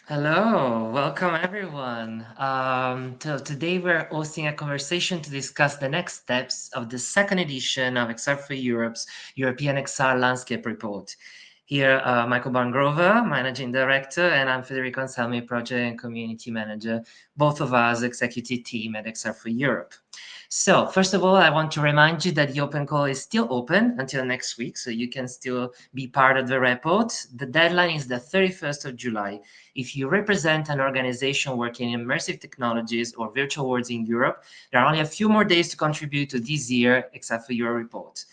Hello, welcome everyone. Today we're hosting a conversation to discuss the next steps of the second edition of XR for Europe's European XR Landscape Report. Here, Michael Barngrover, Managing Director, and I'm Federico Anselmi, Project and Community Manager, both of us executive team at XR for Europe. So, first of all, I want to remind you that the open call is still open until next week, so you can still be part of the report. The deadline is the 31st of July. If you represent an organization working in immersive technologies or virtual worlds in Europe, there are only a few more days to contribute to this year, except for your report.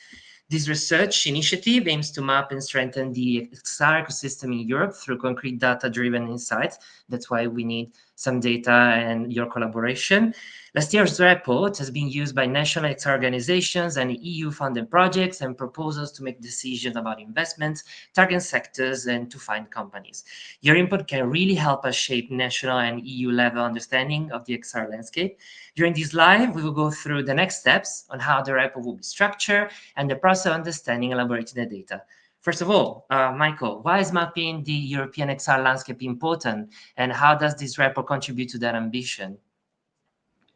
This research initiative aims to map and strengthen the XR ecosystem in Europe through concrete data-driven insights. That's why we need some data and your collaboration. Last year's report has been used by national XR organizations and EU-funded projects and proposals to make decisions about investments, target sectors, and to find companies. Your input can really help us shape national and EU-level understanding of the XR landscape. During this live, we will go through the next steps on how the report will be structured and the process of understanding and elaborating the data. First of all, Michael, why is mapping the European XR landscape important, and how does this report contribute to that ambition?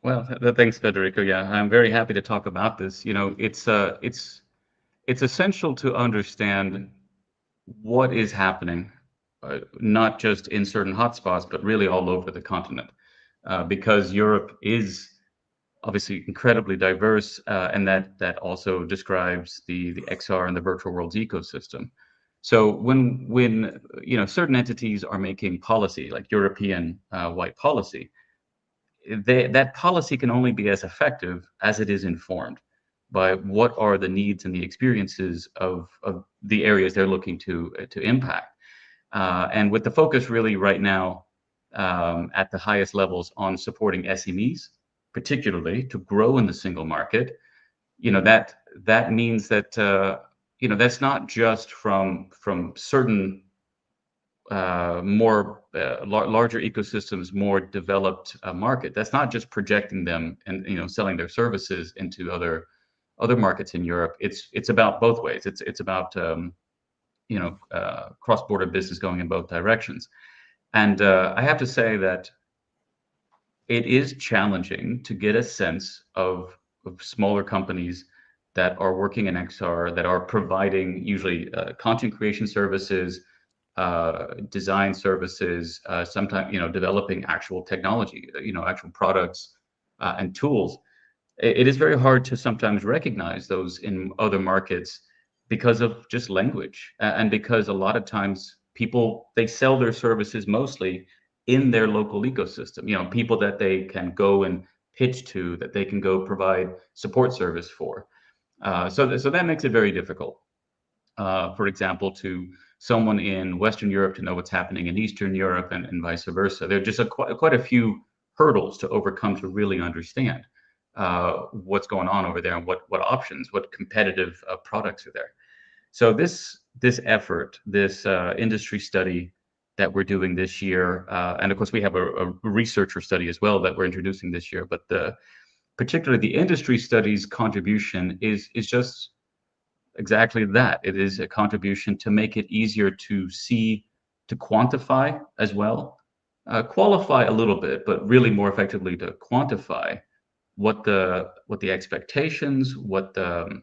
Well, thanks, Federico. Yeah, I'm very happy to talk about this. It's essential to understand what is happening, not just in certain hotspots, but really all over the continent, because Europe is obviously incredibly diverse, and that also describes the XR and the virtual worlds ecosystem. So when certain entities are making policy, like European wide policy, that policy can only be as effective as it is informed by what are the needs and the experiences of the areas they're looking to impact. And with the focus really right now at the highest levels on supporting SMEs, particularly to grow in the single market, that means that that's not just from certain larger ecosystems, more developed market. That's not just projecting them and selling their services into other markets in Europe. It's about both ways. It's about cross-border business going in both directions. And I have to say that it is challenging to get a sense of smaller companies that are working in XR, that are providing usually content creation services, design services, sometimes developing actual technology, actual products and tools. It is very hard to sometimes recognize those in other markets because of just language, and because a lot of times people, they sell their services mostly in their local ecosystem. People that they can go and pitch to, that they can go provide support service for. So that makes it very difficult. For example, to someone in Western Europe to know what's happening in Eastern Europe, and vice versa. There are just quite a few hurdles to overcome to really understand what's going on over there, and what options, what competitive products are there. So this effort, this industry study that we're doing this year, and of course we have a researcher study as well that we're introducing this year, but particularly the industry study's contribution is just exactly that. It is a contribution to make it easier to see, to quantify as well, qualify a little bit, but really more effectively to quantify what the expectations, what the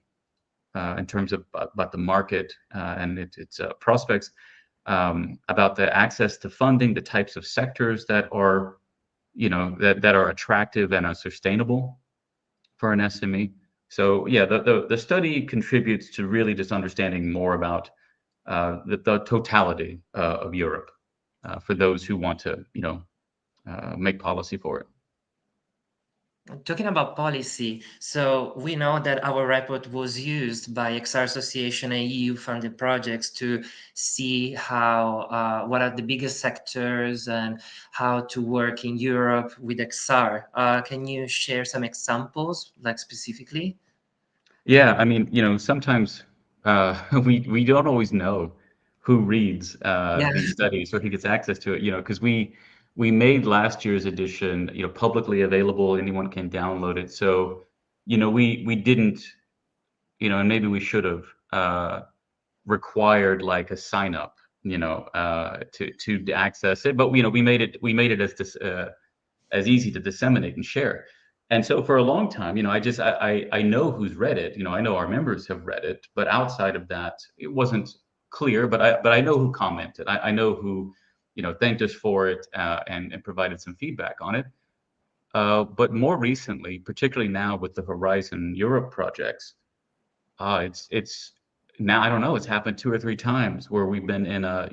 in terms of about the market and its prospects, about the access to funding, the types of sectors that are that are attractive and are sustainable for an SME. So yeah, the study contributes to really just understanding more about the totality of Europe for those who want to make policy for it. Talking about policy, so we know that our report was used by XR Association and EU-funded projects to see how what are the biggest sectors and how to work in Europe with XR. Can you share some examples, like specifically? Yeah, I mean, sometimes we don't always know who reads Yeah. these studies or who gets access to it, because we made last year's edition, publicly available. Anyone can download it. So, we didn't, and maybe we should have required like a sign up, to access it. But we made it as easy to disseminate and share. And so for a long time, I know who's read it. I know our members have read it, but outside of that, it wasn't clear. But I know who commented. I know who thanked us for it, and provided some feedback on it. But more recently, particularly now with the Horizon Europe projects, it's now, I don't know, it's happened 2 or 3 times where we've either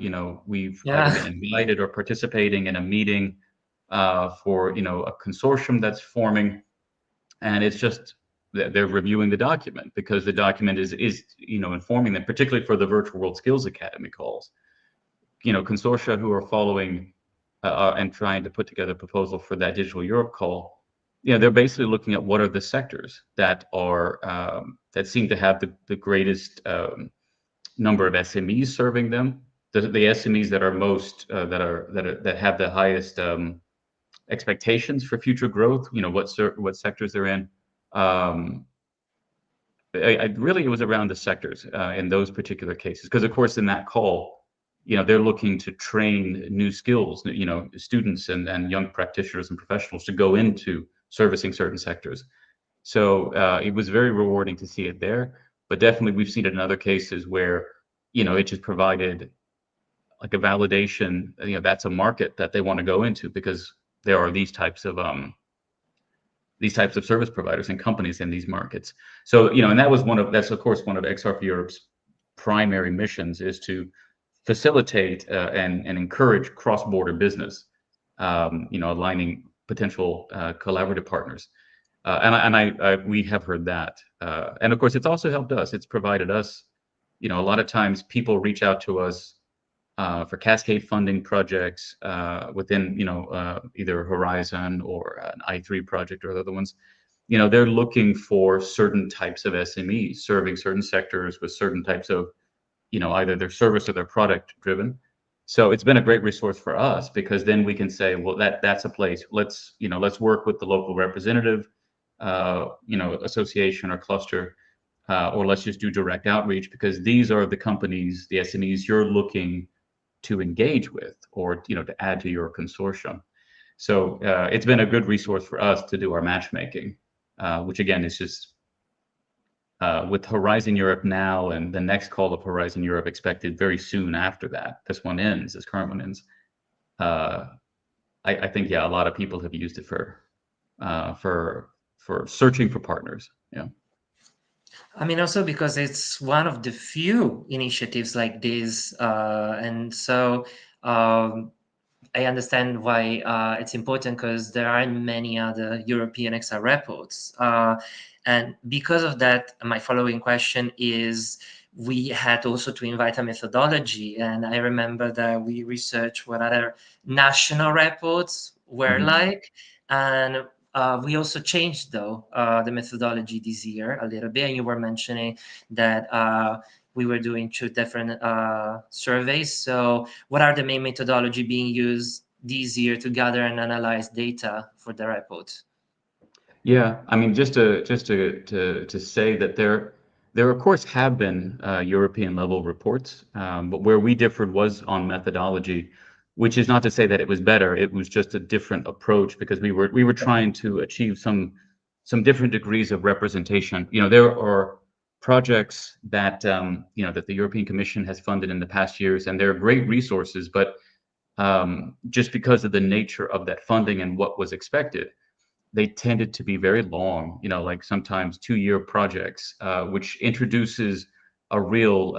Yeah. been invited or participating in a meeting for a consortium that's forming, and it's just they're reviewing the document because the document is informing them, particularly for the Virtual World Skills Academy calls. Consortia who are following and trying to put together a proposal for that Digital Europe call. They're basically looking at what are the sectors that seem to have the greatest number of SMEs serving them, the SMEs that are most that have the highest expectations for future growth. What sectors they're in. Um, Really, it was around the sectors in those particular cases, because of course in that call, they're looking to train new skills, students and young practitioners and professionals to go into servicing certain sectors. So it was very rewarding to see it there, but definitely we've seen it in other cases where it just provided like a validation. That's a market that they want to go into because there are these types of service providers and companies in these markets. So, and that's of course one of XR for Europe's primary missions, is to facilitate and encourage cross-border business, aligning potential collaborative partners. We have heard that. And of course, it's also helped us. It's provided us, a lot of times people reach out to us for cascade funding projects within, either Horizon or an I3 project or other ones. They're looking for certain types of SMEs serving certain sectors with certain types of, either their service or their product driven. So it's been a great resource for us because then we can say, well, that's a place. Let's work with the local representative, association or cluster, or let's just do direct outreach because these are the companies, the SMEs you're looking to engage with, or to add to your consortium. So it's been a good resource for us to do our matchmaking, which again is just with Horizon Europe now and the next call of Horizon Europe expected very soon after that. This current one ends. Uh, I think, yeah, a lot of people have used it uh, for for searching for partners. Yeah. I mean, also because it's one of the few initiatives like this, and so um, I understand why it's important because there aren't many other European XR reports. And because of that, my following question is, we had also to invite a methodology. And I remember that we researched what other national reports were Mhm. like. And we also changed, though, the methodology this year a little bit. And you were mentioning that we were doing two different surveys. So what are the main methodology being used this year to gather and analyze data for the report? Yeah, I mean, just to say that there of course have been European level reports, but where we differed was on methodology, which is not to say that it was better. It was just a different approach because we were trying to achieve some different degrees of representation. There are projects that that the European Commission has funded in the past years, and they're great resources, but just because of the nature of that funding and what was expected, they tended to be very long, like sometimes 2-year projects, which introduces a real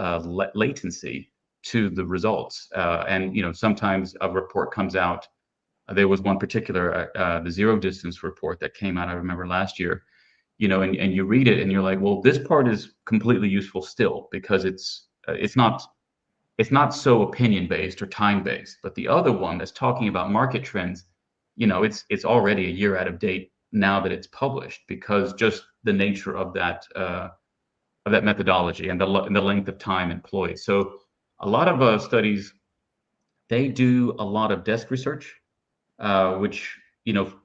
latency to the results. And sometimes a report comes out. There was one particular, the zero distance report that came out, I remember last year, and you read it and you're like, well, this part is completely useful still because it's not so opinion based or time based, but the other one that's talking about market trends, it's already a year out of date now that it's published because just the nature of that methodology and and the length of time employed. So a lot of studies, they do a lot of desk research, which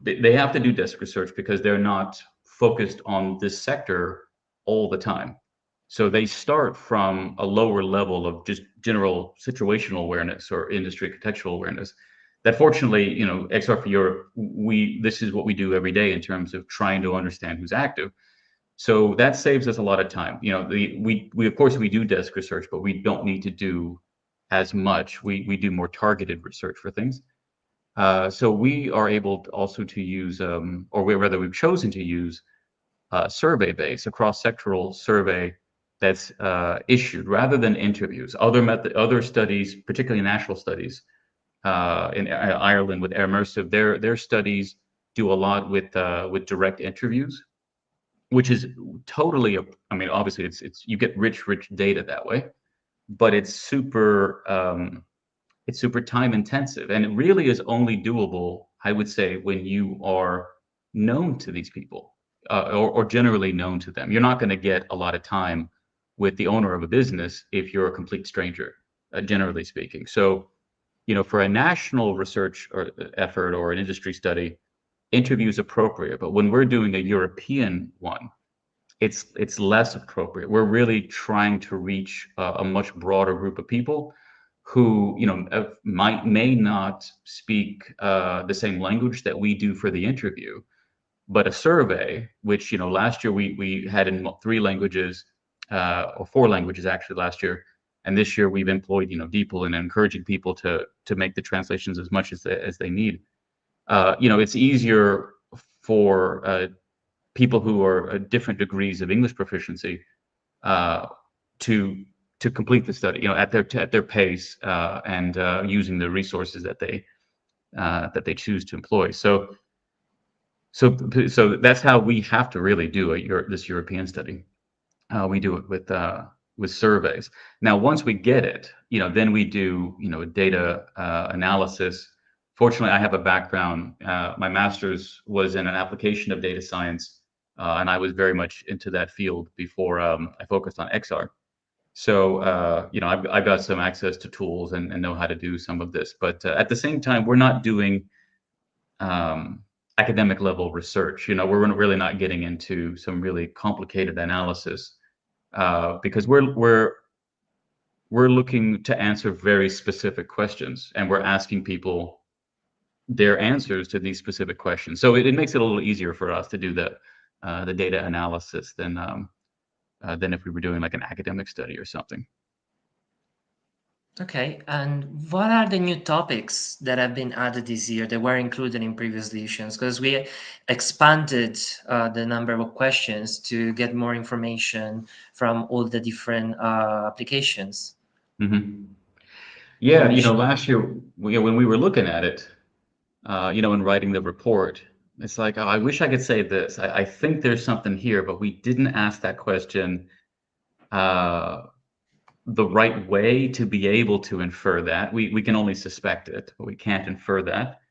they have to do desk research because they're not focused on this sector all the time. So they start from a lower level of just general situational awareness or industry contextual awareness. That fortunately, XR for Europe, we this is what we do every day in terms of trying to understand who's active. So that saves us a lot of time. We of course we do desk research, but we don't need to do as much. We do more targeted research for things. So we are able also to use, rather we've chosen to use survey based, a cross sectoral survey that's issued rather than interviews. Other studies, particularly national studies in Ireland with immersive, their studies do a lot with direct interviews, which is totally. I mean, obviously, it's you get rich data that way, but it's super time intensive, and it really is only doable, I would say, when you are known to these people, or generally known to them. You're not going to get a lot of time with the owner of a business if you're a complete stranger, generally speaking. So, for a national research or effort or an industry study, interview is appropriate. But when we're doing a European one, it's less appropriate. We're really trying to reach a much broader group of people who may not speak the same language that we do for the interview, but a survey, which last year we had in three languages, or four languages actually last year, and this year we've employed people and encouraging people to make the translations as much as they need. It's easier for people who are different degrees of English proficiency uh, to complete the study, at their pace, and using the resources that they choose to employ. So that's how we have to really do this European study. We do it with surveys. Now, once we get it, then we do data analysis. Fortunately, I have a background. My master's was in an application of data science, and I was very much into that field before I focused on XR. So, I've got some access to tools and know how to do some of this. But at the same time, we're not doing um, academic level research. We're really not getting into some really complicated analysis, because we're looking to answer very specific questions, and we're asking people their answers to these specific questions. So it makes it a little easier for us to do the data analysis than if we were doing like an academic study or something. Okay, and what are the new topics that have been added this year that were included in previous editions? Because we expanded the number of questions to get more information from all the different applications. Hmm. Can you Yeah, mention? last year, when we were looking at it, and writing the report, it's like, oh, I wish I could say this. I think there's something here, but we didn't ask that question uh, the right way to be able to infer that. We can only suspect it, but we can't infer that,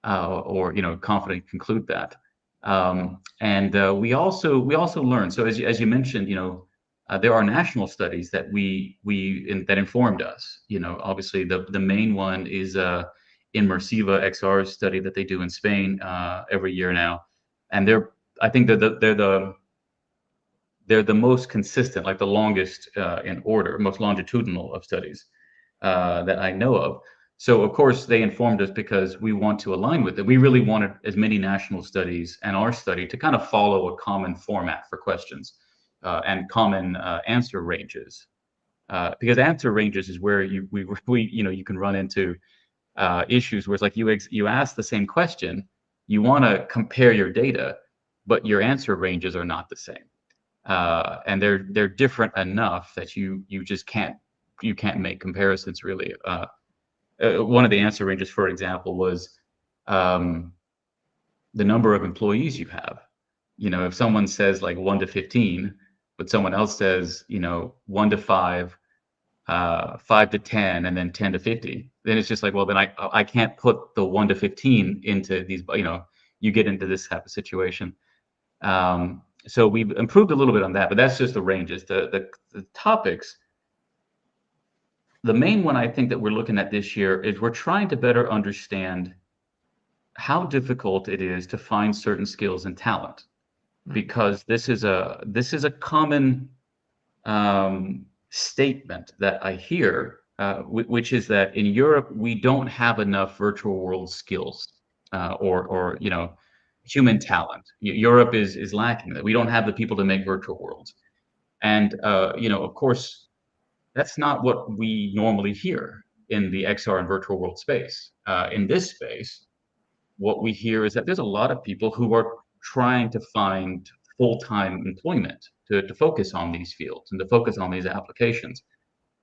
or confidently conclude that. And we also learn. So as you mentioned, there are national studies that informed us. Obviously the main one is Immersiva XR study that they do in Spain every year now, and I think they're the most consistent, like the longest in order, most longitudinal of studies that I know of. So of course they informed us because we want to align with it. We really wanted as many national studies and our study to kind of follow a common format for questions, and common answer ranges. Because answer ranges is where you can run into issues where it's like you ask the same question, you want to compare your data, but your answer ranges are not the same, and they're different enough that you just can't make comparisons really. One of the answer ranges, for example, was um, the number of employees you have. If someone says like 1 to 15, but someone else says 1 to 5, 5 to 10, and then 10 to 50, then it's just like, well, then I can't put the 1 to 15 into these. You get into this type of situation. So we've improved a little bit on that, but that's just the ranges. The topics. The main one I think that we're looking at this year is we're trying to better understand how difficult it is to find certain skills and talent, because this is a common statement that I hear, which is that in Europe we don't have enough virtual world skills, or human talent. Europe is lacking that. We don't have the people to make virtual worlds, and of course, that's not what we normally hear in the XR and virtual world space. In this space, what we hear is that there's a lot of people who are trying to find full-time employment to focus on these fields and to focus on these applications.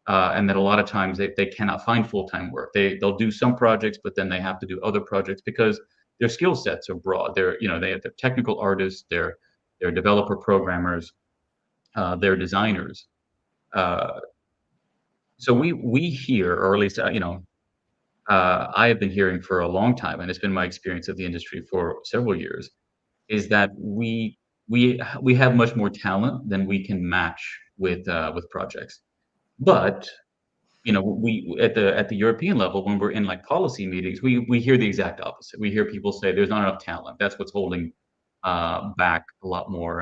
And that a lot of times they cannot find full-time work. They'll do some projects, but then they have to do other projects because their skill sets are broad. They're technical artists, they're developer programmers, they're designers. Uh, so we hear, or at least I have been hearing for a long time, and it's been my experience of the industry for several years, is that we have much more talent than we can match with projects. But we at the European level, when we're in like policy meetings, we hear the exact opposite. We hear people say there's not enough talent. That's what's holding back a lot more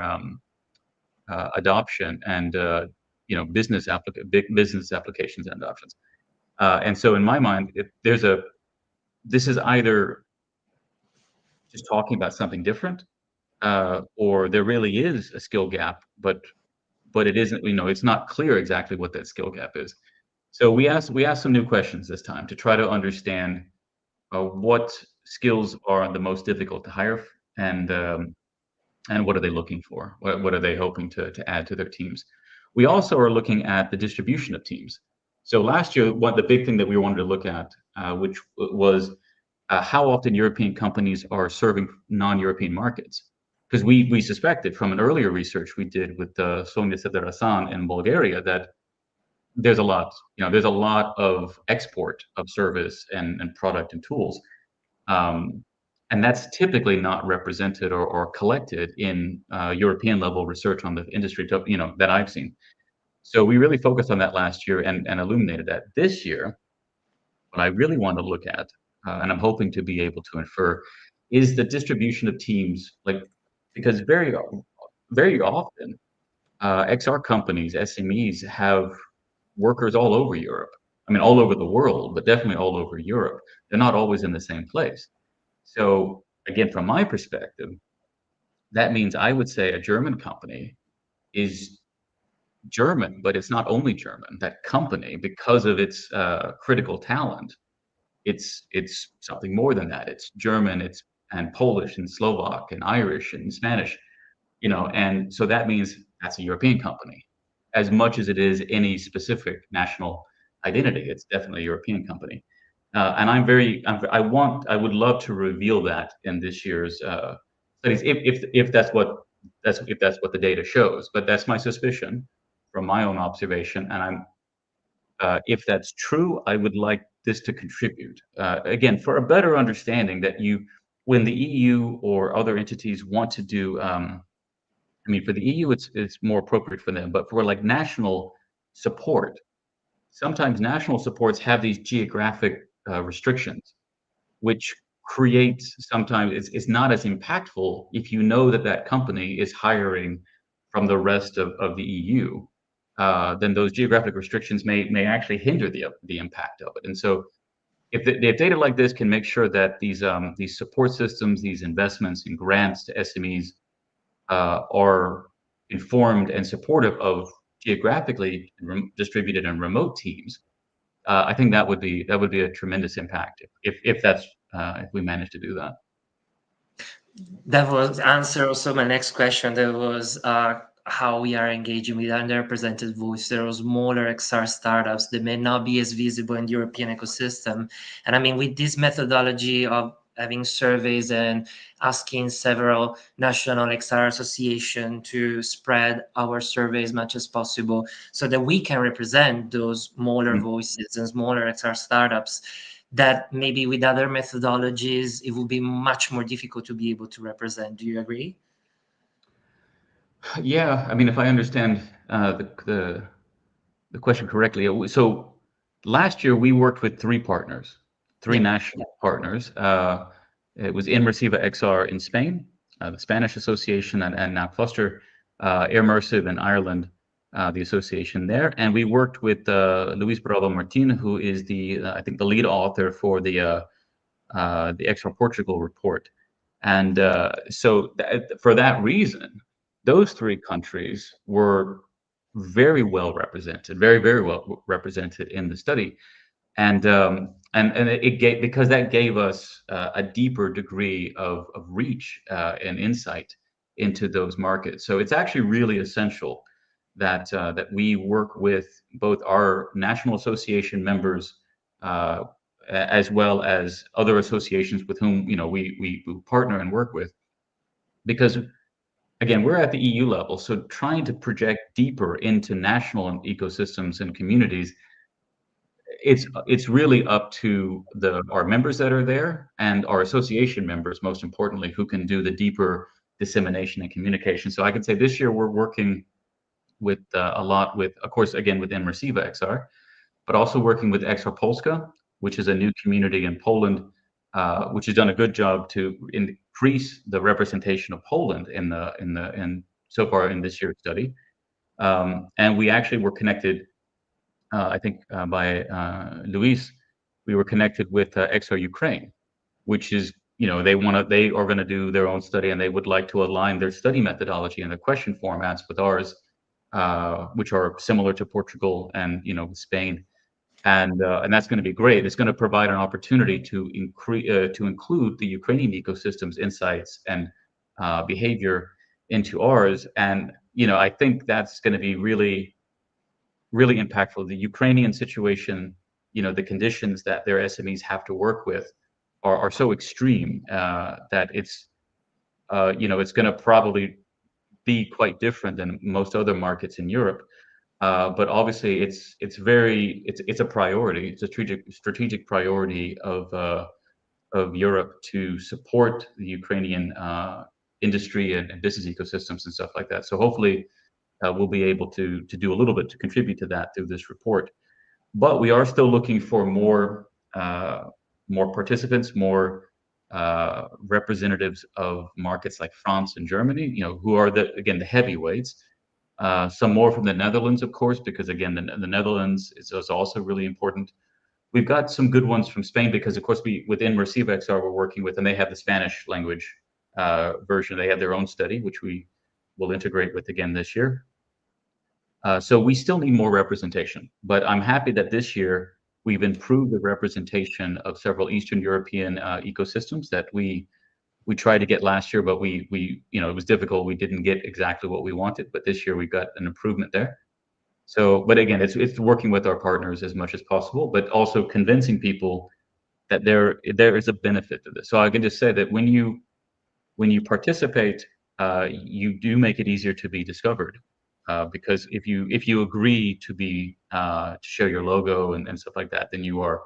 adoption and big business applications and adoptions. And so in my mind, this is either just talking about something different, or there really is a skill gap, but it isn't. It's not clear exactly what that skill gap is. So we asked some new questions this time to try to understand what skills are the most difficult to hire, and what are they looking for? What are they hoping to add to their teams? We also are looking at the distribution of teams. So last year, the big thing that we wanted to look at, which was how often European companies are serving non-European markets. Because we suspected from an earlier research we did with Sonia Sederasan in Bulgaria that there's a lot of export of service and product and tools. Um, and that's typically not represented or collected in European level research on the industry, that I've seen. So we really focused on that last year and illuminated that. This year, what I really want to look at, and I'm hoping to be able to infer, is the distribution of teams, because very often XR companies, SMEs, have workers all over Europe. I mean, all over the world, but definitely all over Europe. They're not always in the same place. So again, from my perspective, that means I would say a German company is German, but it's not only German. That company, because of its critical talent, it's something more than that. It's German, it's and Polish and Slovak and Irish and Spanish, and so that means that's a European company. As much as it is any specific national identity, it's definitely a European company. And I would love to reveal that in this year's studies, if that's what the data shows. But that's my suspicion from my own observation, and if that's true, I would like this to contribute again for a better understanding that when the EU or other entities want to do. I mean, for the EU, it's more appropriate for them, but for like national support, sometimes national supports have these geographic restrictions, which creates sometimes it's not as impactful if you know that that company is hiring from the rest of the EU. Then those geographic restrictions may actually hinder the impact of it. And so, if data like this can make sure that these support systems, these investments and grants to SMEs are informed and supportive of geographically distributed and remote teams, I think that would be a tremendous impact if we manage to do that. That was answer also my next question. That was how we are engaging with underrepresented voices. There are smaller XR startups that may not be as visible in the European ecosystem. And I mean, with this methodology of having surveys and asking several national XR association to spread our survey as much as possible so that we can represent those smaller Mm. voices and smaller XR startups that maybe with other methodologies it would be much more difficult to be able to represent. Do you agree? Yeah, I mean, if I understand the question correctly, so last year we worked with three partners, three Yeah. national partners. It was Inmersiva XR in Spain, the Spanish Association, and now Cluster Immersive in Ireland, the association there, and we worked with Luis Bravo Martin, who is the I think the lead author for the Extra Portugal report. And for that reason, those three countries were very well represented, very well represented in the study. And it gave, because that gave us a deeper degree of reach and insight into those markets. So it's actually really essential that we work with both our national association members, uh, as well as other associations with whom we partner and work with, because again, we're at the EU level, so trying to project deeper into national ecosystems and communities, it's really up to our members that are there and our association members, most importantly, who can do the deeper dissemination and communication. So I can say this year we're working with a lot with, of course, again with Immersiva XR, but also working with XR Polska, which is a new community in Poland, which has done a good job to increase the representation of Poland in so far in this year's study. And we actually were connected, I think, by Luis. We were connected with XR Ukraine, which is, they are going to do their own study, and they would like to align their study methodology and their question formats with ours, which are similar to Portugal and Spain. And that's going to be great. It's going to provide an opportunity to include the Ukrainian ecosystems insights and behavior into ours. And I think that's going to be really, really impactful. The Ukrainian situation, the conditions that their SMEs have to work with are so extreme that it's going to probably be quite different than most other markets in Europe. But obviously, it's a priority. It's a strategic priority of Europe to support the Ukrainian industry and business ecosystems and stuff like that. So hopefully, we'll be able to do a little bit to contribute to that through this report. But we are still looking for more participants, more representatives of markets like France and Germany, who are the heavyweights. Some more from the Netherlands, of course, because again, the Netherlands is also really important. We've got some good ones from Spain because, of course, we within Receive XR we're working with, and they have the Spanish language version. They have their own study, which we will integrate with again this year. So we still need more representation, but I'm happy that this year we've improved the representation of several Eastern European ecosystems that we tried to get last year, but we it was difficult. We didn't get exactly what we wanted, but this year we got an improvement there. So, but again, it's working with our partners as much as possible, but also convincing people that there is a benefit to this. So I can just say that when you participate, you do make it easier to be discovered, because if you agree to show your logo and stuff like that, then you are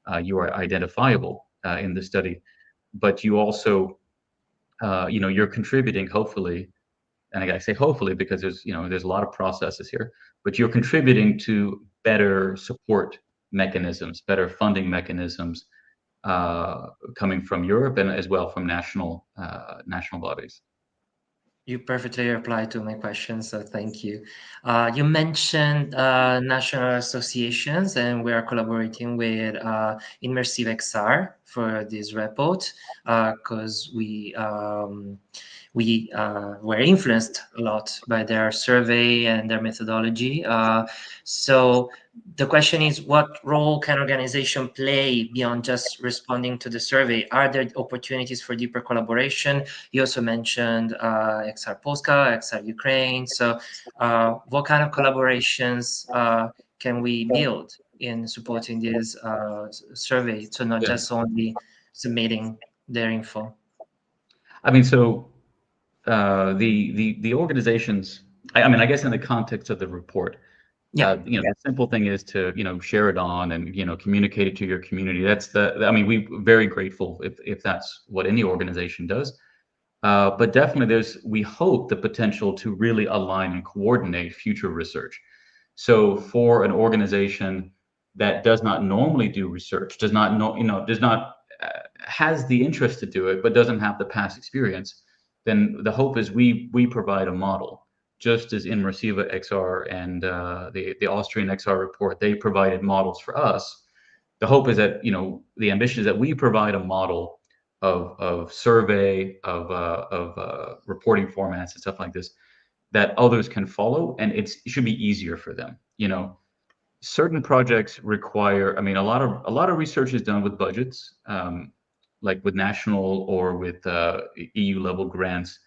identifiable in the study. But you also you're contributing, hopefully, and I say hopefully because there's a lot of processes here, but you're contributing to better support mechanisms, better funding mechanisms, coming from Europe and as well from national bodies. You perfectly replied to my question, so thank you. You mentioned national associations, and we are collaborating with Immersive XR for this report because we were influenced a lot by their survey and their methodology. So the question is, what role can organization play beyond just responding to the survey? Are there opportunities for deeper collaboration? You also mentioned XR Polska, XR Ukraine. So what kind of collaborations can we build in supporting this survey, so not Yeah. just only submitting their info? I mean, so the organizations. I mean, I guess in the context of the report, Yeah. the simple thing is to share it on and communicate it to your community. I mean, we're very grateful if that's what any organization does. But definitely, we hope the potential to really align and coordinate future research. So for an organization that does not normally do research, does not know, does not has the interest to do it, but doesn't have the past experience, then the hope is we provide a model just as in Merciva XR and the Austrian XR report, they provided models for us. The hope is that, the ambition is that we provide a model of survey, of reporting formats and stuff like this that others can follow, and it should be easier for them. Certain projects require, I mean, a lot of research is done with budgets, like with national or with EU level grants.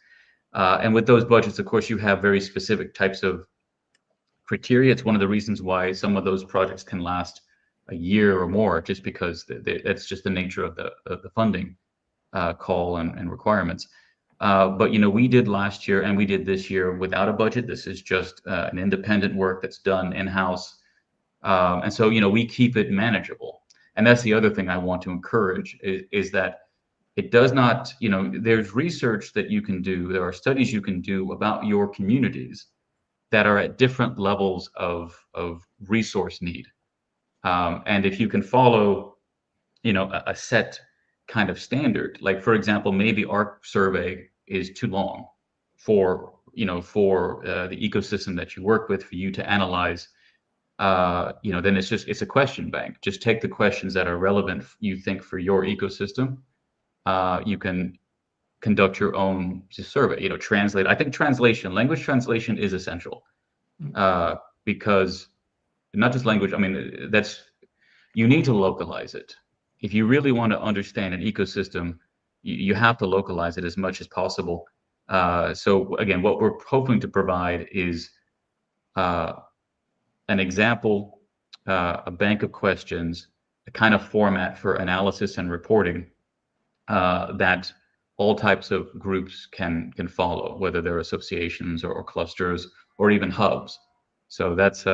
And with those budgets, of course, you have very specific types of criteria. It's one of the reasons why some of those projects can last a year or more, just because that's just the nature of the funding call and requirements. But we did last year and we did this year without a budget. This is just an independent work that's done in house, and so we keep it manageable. And that's the other thing I want to encourage is that it does not, there's research that you can do. There are studies you can do about your communities that are at different levels of resource need. And if you can follow, a set kind of standard, like for example, maybe our survey is too long for the ecosystem that you work with for you to analyze. Then it's a question bank. Just take the questions that are relevant, you think, for your ecosystem. You can conduct your own survey, translate. I think language translation is essential, uh, because not just language. I mean, you need to localize it. If you really want to understand an ecosystem, you have to localize it as much as possible. So again, what we're hoping to provide is uh, an example, a bank of questions, a kind of format for analysis and reporting that all types of groups can follow, whether they're associations or clusters or even hubs. So that's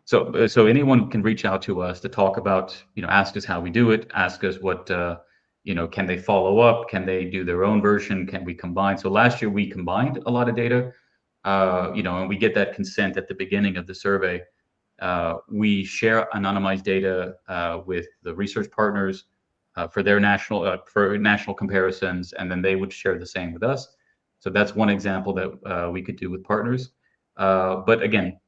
so anyone can reach out to us to talk about, ask us how we do it, ask us what, can they follow up, can they do their own version, can we combine? So last year we combined a lot of data, and we get that consent at the beginning of the survey. We share anonymized data with the research partners for national comparisons, and then they would share the same with us. So that's one example that we could do with partners. But again,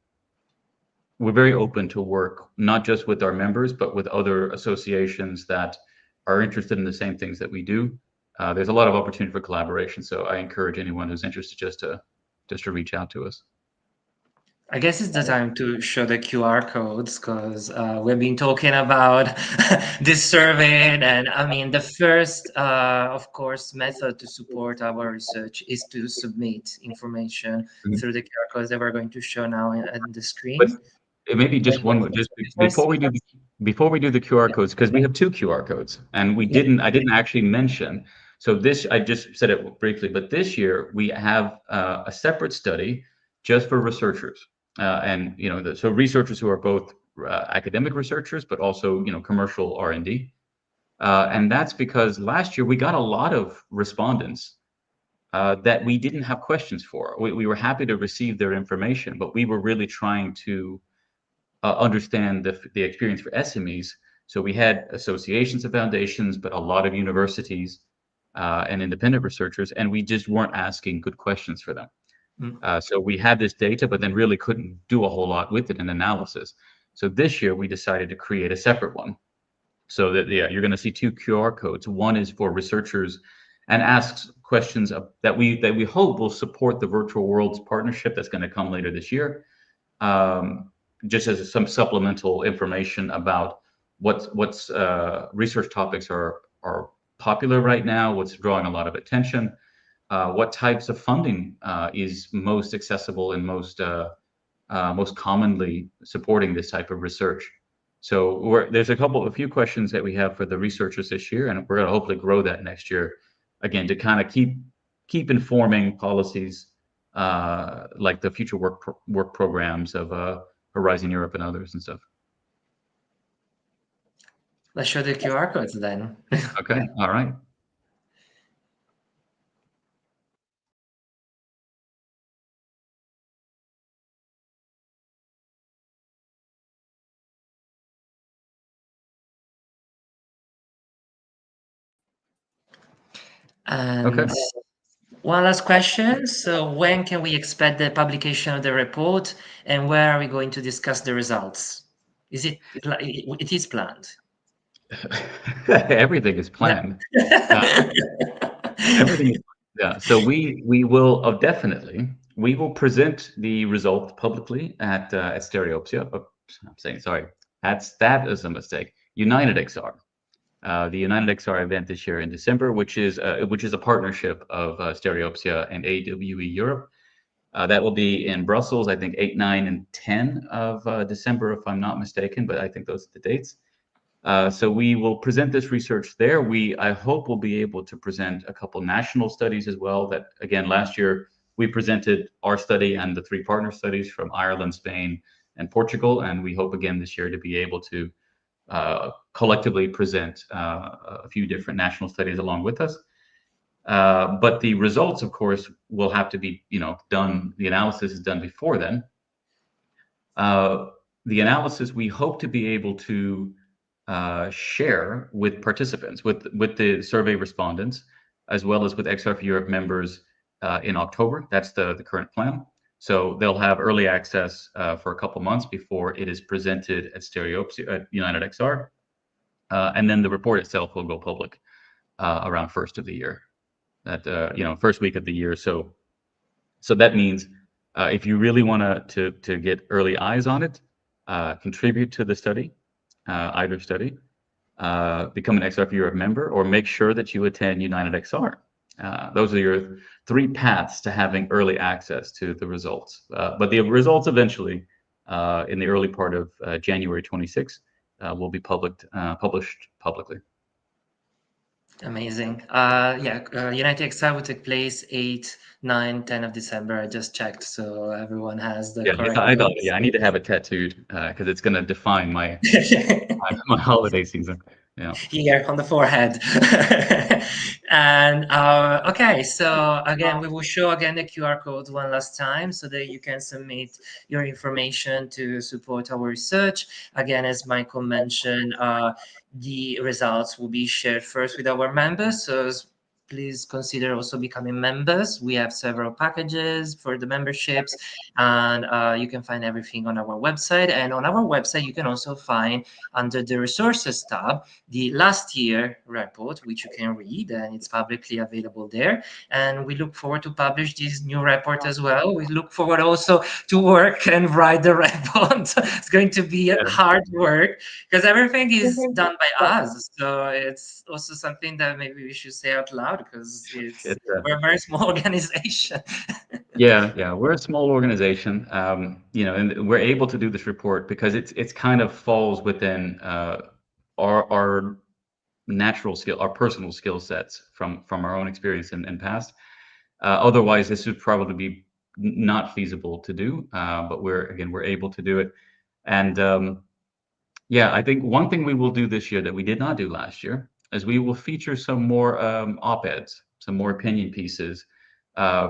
we're very open to work not just with our members, but with other associations that are interested in the same things that we do. There's a lot of opportunity for collaboration, so I encourage anyone who's interested just to reach out to us. I guess it's the time to show the QR codes because we've been talking about this survey, and I mean the first, of course, method to support our research is to submit information Mhm. through the QR codes that we're going to show now on the But screen. maybe When just you want one more, to just submit before first? we do the QR Yeah. codes, because we have two QR codes, and Yeah. I didn't actually mention. So this, I just said it briefly, but this year we have a separate study just for researchers, and so researchers who are both academic researchers, but also commercial R&D, and that's because last year we got a lot of respondents that we didn't have questions for. We were happy to receive their information, but we were really trying to understand the experience for SMEs. So we had associations and foundations, but a lot of universities and independent researchers, and we just weren't asking good questions for them. Mm. So we had this data, but then really couldn't do a whole lot with it in analysis. So this year we decided to create a separate one. So that, yeah, you're going to see two QR codes. One is for researchers and asks questions that we hope will support the Virtual Worlds partnership that's going to come later this year, just as some supplemental information about what's research topics are popular right now, what's drawing a lot of attention, what types of funding is most accessible and most commonly supporting this type of research. So there's a few questions that we have for the researchers this year, and we're going to hopefully grow that next year, again, to kind of keep informing policies like the future work programs of Horizon Europe and others and stuff. Let's show the QR codes then. Okay, all right. Okay. And One last question. So when can we expect the publication of the report, and where are we going to discuss the results? Is it it is planned? Everything is Yeah. planned. Uh, Everything is yeah. So we will definitely we will present the result publicly at Stereopsia. I'm saying sorry. That is a mistake. United XR. The United XR event this year in December, which is a partnership of Stereopsia and AWE Europe. That will be in Brussels, I think 8, 9, and 10 of December, if I'm not mistaken. But I think those are the dates. So we will present this research there. I hope, we'll be able to present a couple national studies as well. That again, last year we presented our study and the three partner studies from Ireland, Spain, and Portugal, and we hope again this year to be able to collectively present a few different national studies along with us. But the results, of course, will have to be, done. The analysis is done before then. Uh, the analysis we hope to be able to share with participants, with the survey respondents, as well as with XR for Europe members in October. That's the current plan. So they'll have early access for a couple months before it is presented at at United XR, and then the report itself will go public around first of the year. That first week of the year. So that means if you really want to get early eyes on it, contribute to the study, either study, become an XR for Europe member, or make sure that you attend United XR. Those are your three paths to having early access to the results. But the results eventually, in the early part of January 26th, will be published publicly. Amazing. Yeah, United Exile will take place 8, 9, 10 of December. I just checked, so everyone has the Yeah, correct I thought, dates. yeah, I need to have it tattooed because it's going to define my holiday season. Yeah. Here on the forehead. And okay, so again, we will show again the QR code one last time so that you can submit your information to support our research. Again, as Michael mentioned, the results will be shared first with our members. So please consider also becoming members. We have several packages for the memberships, and you can find everything on our website. And on our website, you can also find under the resources tab the last year report, which you can read, and it's publicly available there. And we look forward to publish this new report as well. We look forward also to work and write the report. It's going to be Yeah. hard work because everything is done by us. So it's also something that maybe we should say out loud because it's It's we're a very small organization. yeah, yeah. We're a small organization, and we're able to do this report because it's kind of falls within our natural skill, our personal skill sets from our own experience and past. Otherwise, this would probably be not feasible to do. But we're able to do it, and yeah, I think one thing we will do this year that we did not do last year is we will feature some more op-eds, some more opinion pieces,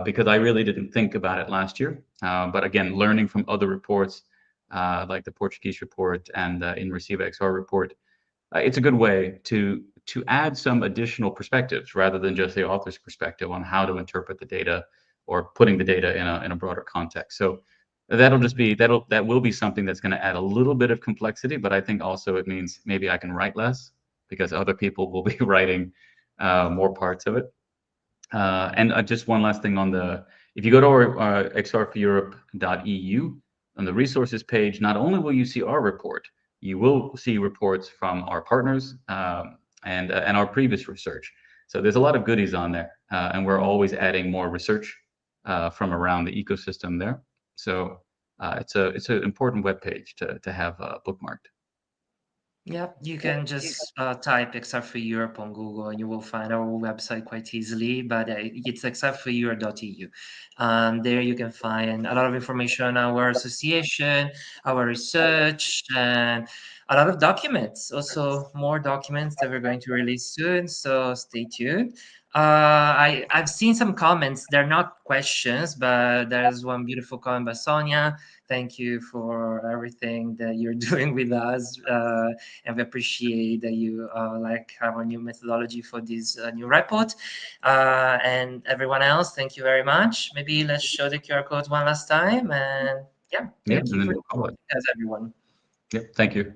because I really didn't think about it last year. But again, learning from other reports, like the Portuguese report and in Receive XR report, it's a good way to add some additional perspectives rather than just the author's perspective on how to interpret the data or putting the data in a broader context. So that will be something that's going to add a little bit of complexity, but I think also it means maybe I can write less because other people will be writing more parts of it. And just one last thing if you go to our xrforeurope.eu on the resources page, not only will you see our report, you will see reports from our partners and our previous research. So there's a lot of goodies on there, and we're always adding more research from around the ecosystem there. So it's an important web page to have bookmarked. Yeah, you can just type Except for Europe on Google and you will find our website quite easily, but it's exceptforeurope.eu. There you can find a lot of information on our association, our research, and a lot of documents, also more documents that we're going to release soon. So stay tuned. I've seen some comments. They're not questions, but there's one beautiful comment by Sonia. Thank you for everything that you're doing with us, and we appreciate that you like our new methodology for this new report. And everyone else, thank you very much. Maybe let's show the QR code one last time. And yeah, Yeah, thank and you then for we'll call it. joining us, everyone. Yeah, thank you.